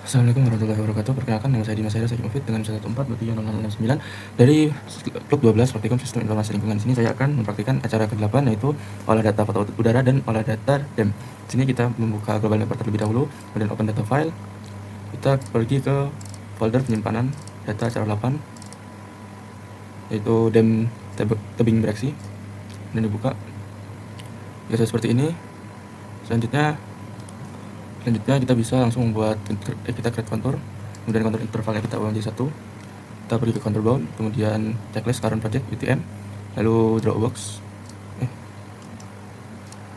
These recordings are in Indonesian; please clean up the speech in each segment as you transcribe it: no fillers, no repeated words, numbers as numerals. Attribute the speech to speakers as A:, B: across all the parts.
A: Assalamualaikum warahmatullahi wabarakatuh. Perkenalkan, nama saya Dimas Haidar Syakib Mufid dengan 114230069 dari Klub 12 Praktikum Sistem Informasi Lingkungan. Sini saya akan mempraktikkan acara ke-8, yaitu olah data foto udara dan olah data DEM. Sini kita membuka Global Mapper terlebih dahulu, kemudian open data file. Kita pergi ke folder penyimpanan data acara 8, yaitu DEM tebing bereaksi, dan dibuka. Biasa seperti ini. Selanjutnya kita bisa langsung membuat, kita create contour, kemudian contour intervalnya kita ubah menjadi 1. Kita pergi ke contour bound, kemudian checklist current project UTM, lalu Drawbox.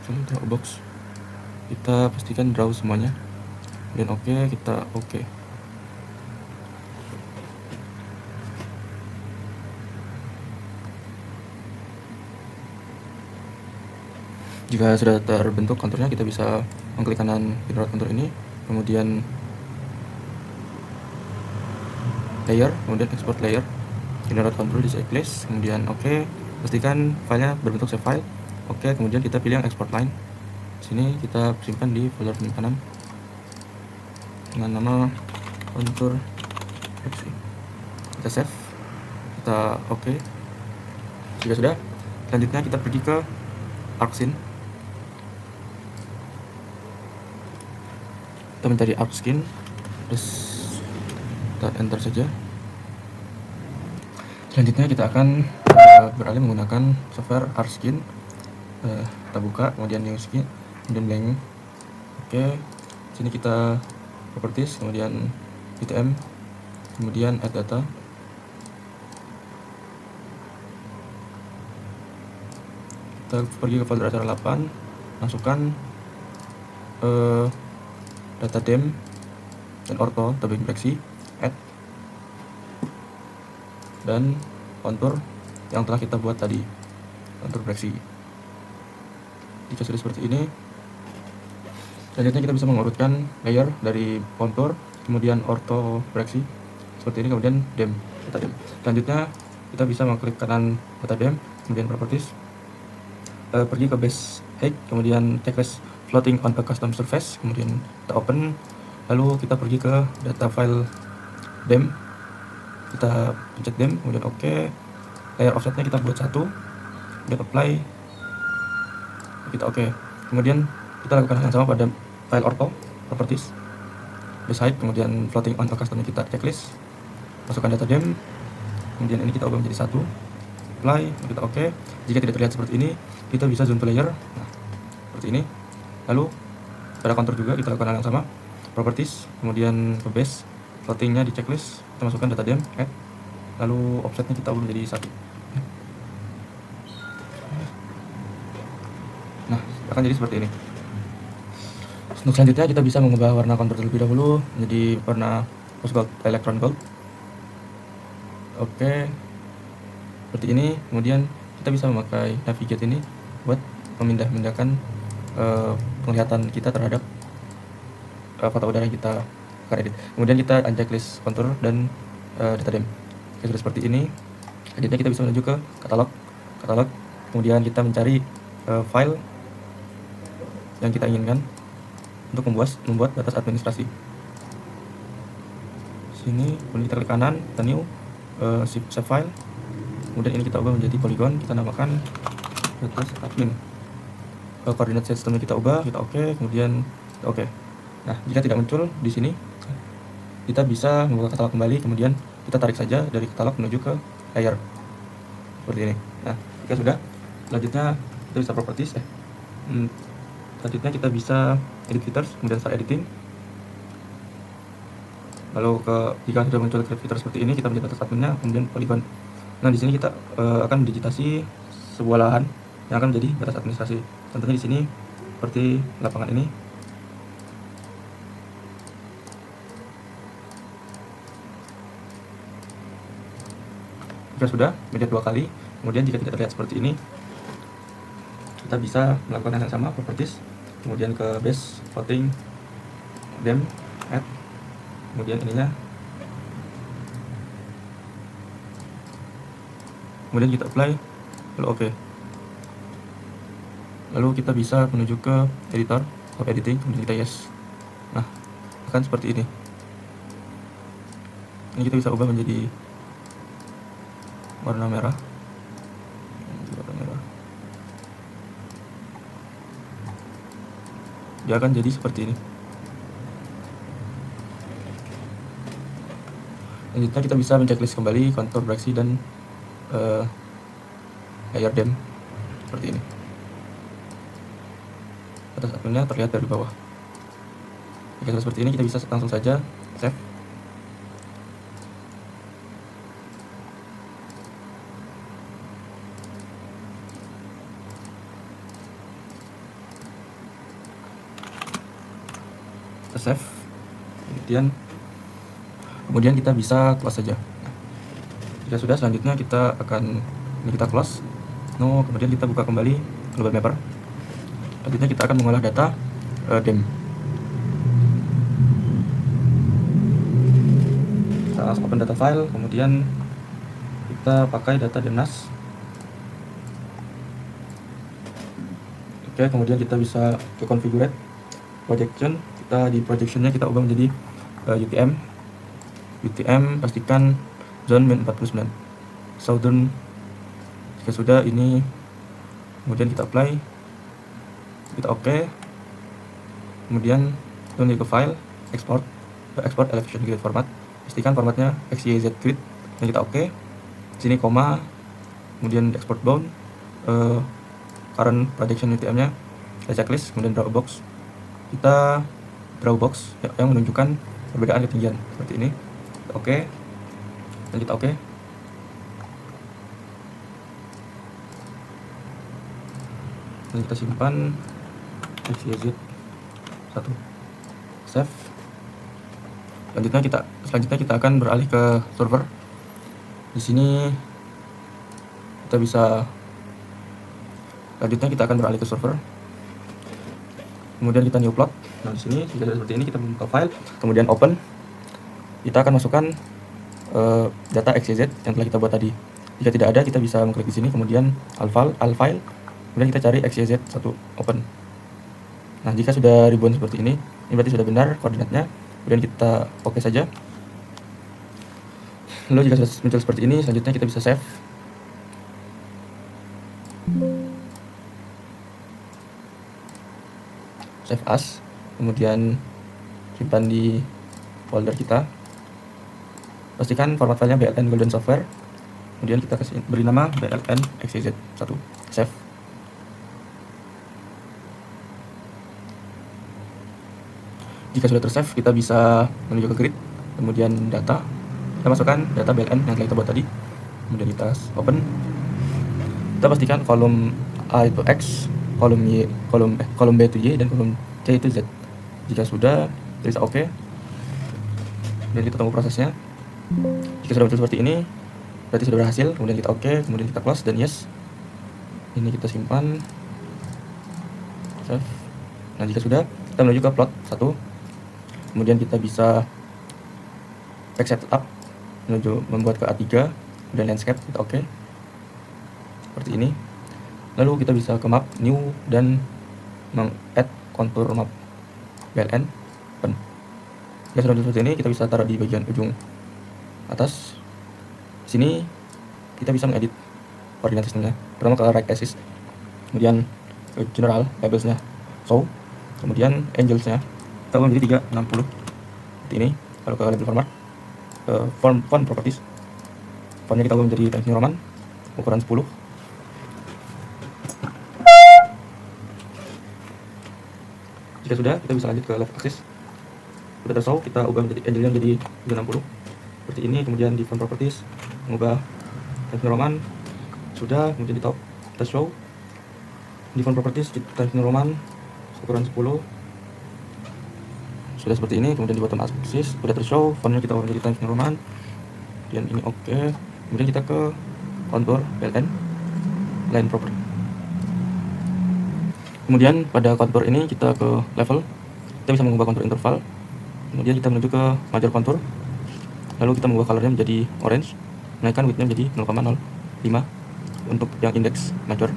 A: Drawbox kita pastikan draw semuanya, dan oke, kita oke. Jika sudah terbentuk konturnya, kita bisa mengklik kanan generate kontur ini, kemudian layer, kemudian export layer, generate kontur di checklist, kemudian oke. Pastikan filenya berbentuk save file. Oke, kemudian kita pilih yang export line. Sini kita simpan di folder penyimpanan dengan nama kontur. Kita save, kita oke. Jika sudah, selanjutnya kita pergi ke ArcScene. Kita mencari ArcScene, terus kita enter saja. Selanjutnya kita akan beralih menggunakan software ArcScene. Kita buka, kemudian new scene, kemudian blank. Oke, sini kita properties, kemudian UTM, kemudian add data. Kita pergi ke folder acara 8, masukkan data DEM dan ortho tebing bereaksi, add, dan kontur yang telah kita buat tadi, kontur bereaksi. Jika sudah seperti ini, selanjutnya kita bisa mengurutkan layer dari kontur, kemudian ortho bereaksi seperti ini, kemudian DEM, data DEM. Selanjutnya kita bisa mengklik kanan data DEM, kemudian properties, pergi ke base height, kemudian checklist floating on a custom surface, kemudian kita open, lalu kita pergi ke data file DEM, kita pencet DEM, kemudian oke. Layer offsetnya kita buat 1, kemudian apply, kita oke. Kemudian kita lakukan hal yang sama pada file ortho properties, base height, kemudian floating on a custom, kita checklist, masukkan data DEM, kemudian ini kita ubah menjadi 1, apply, kita oke. Jika tidak terlihat seperti ini, kita bisa zoom to layer, nah seperti ini. Lalu pada kontur juga kita lakukan hal yang sama, properties, kemudian ke base, floatingnya di checklist, kita masukkan data DEM, add, lalu offsetnya kita ubah menjadi 1. Nah, akan jadi seperti ini. Untuk selanjutnya kita bisa mengubah warna kontur terlebih dahulu menjadi warna rose gold, electron gold. Oke, seperti ini. Kemudian kita bisa memakai navigate ini buat memindahkan penglihatan kita terhadap foto udara yang kita akan edit. Kemudian kita unchecklist kontur dan data DEM. Oke, sudah seperti ini. Selanjutnya kita bisa menuju ke katalog, kemudian kita mencari file yang kita inginkan untuk membuat batas administrasi. Sini, kemudian kita klik kanan, kita new, save file, kemudian ini kita ubah menjadi polygon, kita namakan batas admin. Koordinat sistemnya kita ubah, kita oke, kemudian kita oke. Nah, jika tidak muncul di sini, kita bisa membuka katalog kembali, kemudian kita tarik saja dari katalog menuju ke layer seperti ini. Nah, jika sudah, selanjutnya kita bisa properties, selanjutnya kita bisa edit filters, kemudian start editing. Lalu jika sudah muncul fitur seperti ini, kita mencet batas adminnya, kemudian polygon. Nah, di sini kita akan mendigitasi sebuah lahan yang akan menjadi batas administrasi. Contohnya di sini seperti lapangan ini. Jika sudah mencet 2 kali, kemudian jika tidak terlihat seperti ini, kita bisa melakukan hal yang sama, properties, kemudian ke base, floating, DEM, add, kemudian ininya, kemudian kita apply, lalu oke. Lalu kita bisa menuju ke editor atau editing, kemudian kita yes. Nah, akan seperti ini. Ini kita bisa ubah menjadi warna merah. Dia akan jadi seperti ini. Selanjutnya kita bisa menceklis kembali kontur breksi dan layer dem seperti ini. Atas akunnya terlihat dari bawah. Jika sudah seperti ini, kita bisa langsung saja save. Kita save. Kemudian kita bisa close saja. Jika sudah, selanjutnya kita akan close. Kemudian kita buka kembali global mapper. Selanjutnya kita akan mengolah data dem. Kita langsung open data file, kemudian kita pakai data demnas. Oke, kemudian kita bisa ke configure projection. Kita di projectionnya kita ubah menjadi UTM, pastikan zone min 49 southern. Jika sudah, ini kemudian kita apply, kita oke. Kemudian kembali ke file, export elevation grid format, pastikan formatnya XYZ grid, dan kita oke. Sini koma, kemudian export bound, current projection UTM-nya, kita checklist, kemudian draw box. Kita draw box yang menunjukkan perbedaan ketinggian seperti ini. Oke, dan kita oke. Dan kita simpan XYZ 1, save. Selanjutnya kita akan beralih ke server. Di sini kita akan beralih ke server. Kemudian kita new plot. Nah, di sini jika seperti ini, kita buka file, kemudian open. Kita akan masukkan data XYZ yang telah kita buat tadi. Jika tidak ada, kita bisa mengklik di sini, kemudian all file, kemudian kita cari XYZ 1, open. Nah, jika sudah ribuan seperti ini berarti sudah benar koordinatnya. Kemudian kita oke saja. Lalu jika sudah muncul seperti ini, selanjutnya kita bisa save. Save as, kemudian simpan di folder kita. Pastikan format filenya BLN Golden Software. Kemudian kita beri nama BLN XYZ 1, save. Jika sudah tersave, kita bisa menuju ke grid, kemudian data. Kita masukkan data BLN yang telah kita buat tadi. Kemudian kita open. Kita pastikan kolom A itu X, kolom B itu Y, dan kolom C itu Z. Jika sudah, kita bisa oke. Dan kita tunggu prosesnya. Jika sudah muncul seperti ini, berarti sudah berhasil. Kemudian kita oke, kemudian kita close dan yes. Ini kita simpan, save. Nah, jika sudah, kita menuju ke plot 1. Kemudian kita bisa back setup menuju membuat ke A3, kemudian landscape, kita oke. Seperti ini. Lalu kita bisa ke map, new, dan meng-add kontur map BLN. Open. Jika sudah seperti ini, kita bisa taruh di bagian ujung atas. Di sini kita bisa mengedit koordinat sistemnya. Pertama ke right axis, kemudian ke general labelsnya show, kemudian angelsnya kita ubah menjadi 360 seperti ini. Lalu ke label format, font properties, fontnya kita ubah menjadi Times New Roman, ukuran 10. Jika sudah, kita bisa lanjut ke left axis. Sudah tershow, kita ubah menjadi angelnya menjadi 360 seperti ini. Kemudian di font properties, mengubah Times New Roman. Sudah, kemudian di top kita show di font properties Times New Roman ukuran 10. Sudah seperti ini. Kemudian di bottom axis sudah tershow, fontnya kita ubah menjadi Times New Roman. Dan ini oke. Kemudian kita ke kontur BLN line property. Kemudian pada kontur ini kita ke level, kita bisa mengubah kontur interval. Kemudian kita menuju ke major kontur, lalu kita mengubah colornya menjadi orange, menaikkan widthnya menjadi 0,05 untuk yang indeks major.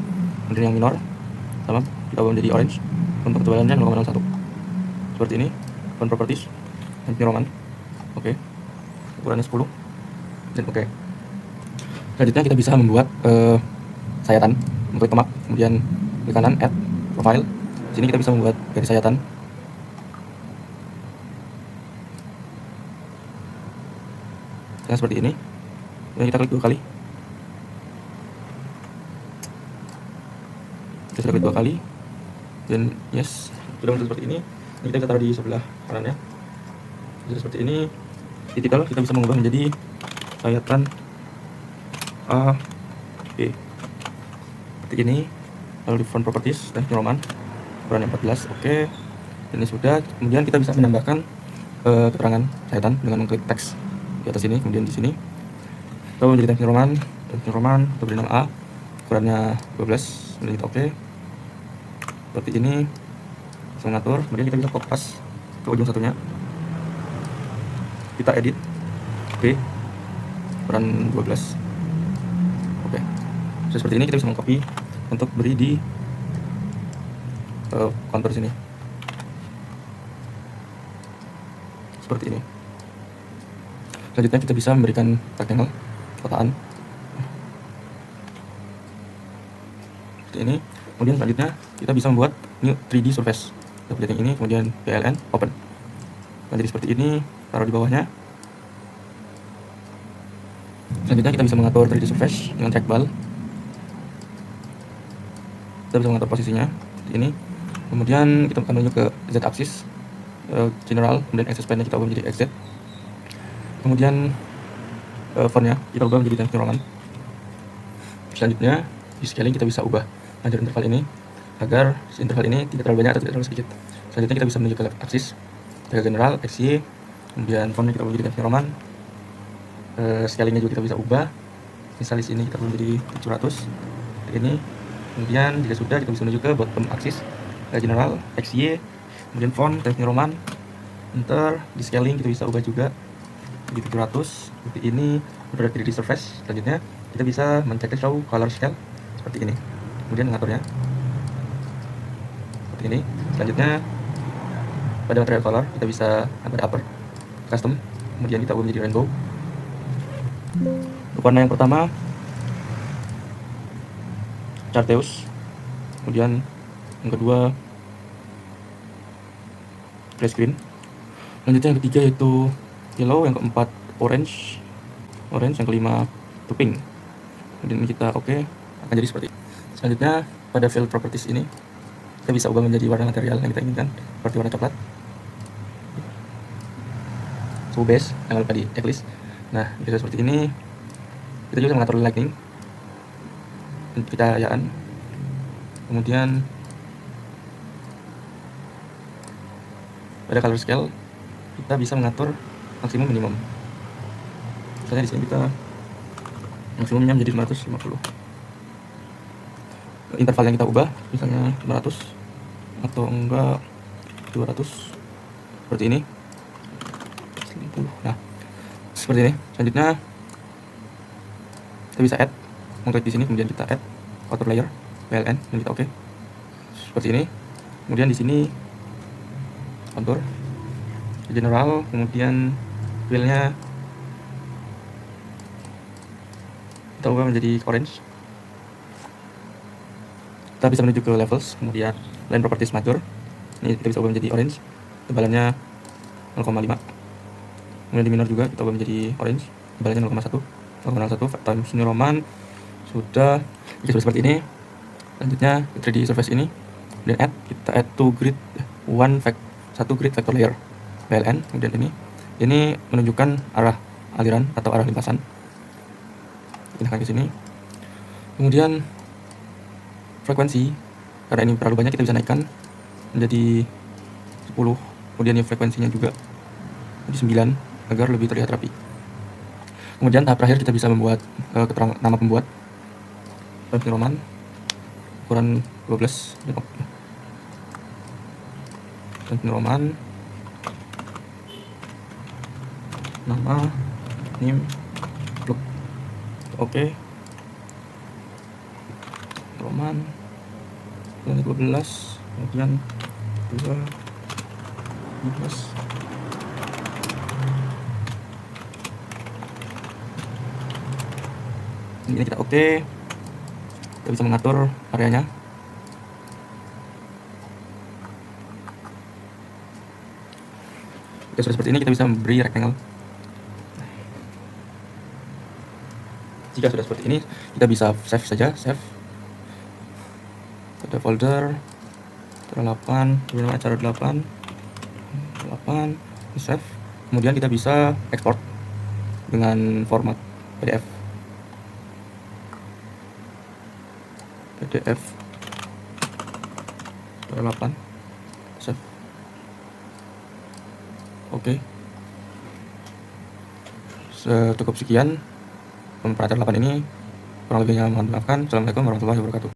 A: Kemudian yang minor sama kita ubah menjadi orange, untuk ketebalannya 0,01 seperti ini. Font properties Times New Roman, oke. ukurannya 10 dan oke. Selanjutnya kita bisa membuat sayatan, mengklik tombak, kemudian klik kanan add profile. Sini kita bisa membuat garis sayatan. Yang seperti ini. Kemudian kita klik 2 kali. Kita sudah klik 2 kali. Dan yes, sudah muncul seperti ini. Ini kita taruh di sebelah kanannya. Jadi seperti ini. Di titel kita bisa mengubah menjadi sayatan A, B. Seperti ini. Lalu di font properties dan Roman ukurannya 14, oke. Ini sudah. Kemudian kita bisa menambahkan keterangan sayatan dengan mengklik teks di atas ini, kemudian di sini. Lalu menjadi Times New Roman, atau beri nama A, ukurannya 12, kemudian kita oke. Seperti ini, bisa mengatur. Kemudian kita bisa kopas ke ujung satunya. Kita edit B, ukuran 12. Oke. Seperti ini kita bisa mengcopy untuk beri di kontur sini. Seperti ini. Selanjutnya kita bisa memberikan rectangle, kotaan. Seperti ini. Kemudian selanjutnya kita bisa membuat new 3D surface. Kita pilih yang ini, kemudian PLN, open. Dan jadi seperti ini, taruh di bawahnya. Selanjutnya kita bisa mengatur 3D surface dengan trackball. Kita bisa mengatur posisinya seperti ini. Kemudian kita akan menuju ke Z-axis, general, kemudian access pane-nya kita ubah menjadi XZ. Kemudian fontnya kita ubah menjadi Times New Roman. Selanjutnya di scaling kita bisa ubah lanjut interval ini agar interval ini tidak terlalu banyak atau tidak terlalu sedikit. Selanjutnya kita bisa menuju ke left axis, ke general, XY, kemudian fontnya kita ubah menjadi Times New Roman. Scalingnya juga kita bisa ubah. Misalnya di sini kita ubah menjadi 700 ini. Kemudian jika sudah kita bisa menuju ke bottom axis, general, XY, kemudian font Times New Roman. Enter. Di scaling kita bisa ubah juga di 700 seperti ini. Udah 3D surface. Selanjutnya kita bisa mencek show color scale seperti ini, kemudian mengaturnya seperti ini. Selanjutnya pada material color kita bisa pada upper custom, kemudian kita ubah menjadi rainbow. Untuk warna yang pertama Chartreuse, kemudian yang kedua Grace Green, selanjutnya yang ketiga yaitu yellow, yang keempat orange, yang kelima itu pink. Kemudian kita oke, akan jadi seperti ini. Selanjutnya pada field properties ini kita bisa ubah menjadi warna material yang kita inginkan, seperti warna coklat, suhu base yang lupa di checklist. Nah, jika seperti ini kita juga mengatur lighting, pencahayaan, kemudian pada color scale kita bisa mengatur maksimum minimum. Misalnya di sini kita maksimumnya menjadi 550. Interval yang kita ubah misalnya 500 atau enggak 200 seperti ini. 90. Nah, seperti ini. Selanjutnya kita bisa add, mengklik di sini, kemudian kita add outer layer PLN dan kita oke. Seperti ini. Kemudian di sini kontur general, kemudian wheel-nya kita ubah menjadi orange. Kita bisa menuju ke levels, kemudian line properties mature. Ini kita bisa ubah menjadi orange, tebalannya 0,5. Kemudian di minor juga kita ubah menjadi orange, tebalannya 0,1 Times New Roman. Sudah, jika sudah seperti ini. Selanjutnya 3D surface ini, kemudian kita add to grid 1 grid vector layer PLN. Kemudian ini menunjukkan arah aliran atau arah limpasan. Pindahkan ke sini. Kemudian frekuensi, karena ini terlalu banyak kita bisa naikkan menjadi 10. Kemudian ini frekuensinya juga menjadi 9 agar lebih terlihat rapi. Kemudian tahap terakhir kita bisa membuat keterangan nama pembuat. Times New Roman ukuran 12 dan oke. Times New Roman nama name look oke. Roman 12, kemudian 12. Ini kita oke. Kita bisa mengatur areanya. Oke, sudah seperti ini kita bisa beri rectangle. Jika sudah seperti ini, kita bisa save saja, save. Ada folder cara 8, bagaimana cara 8, save. Kemudian kita bisa export dengan format PDF. Cara 8, save. Oke. Cukup sekian pemprataan 8 ini. Kurang lebihnya mohon dimaafkan. Assalamualaikum warahmatullahi wabarakatuh.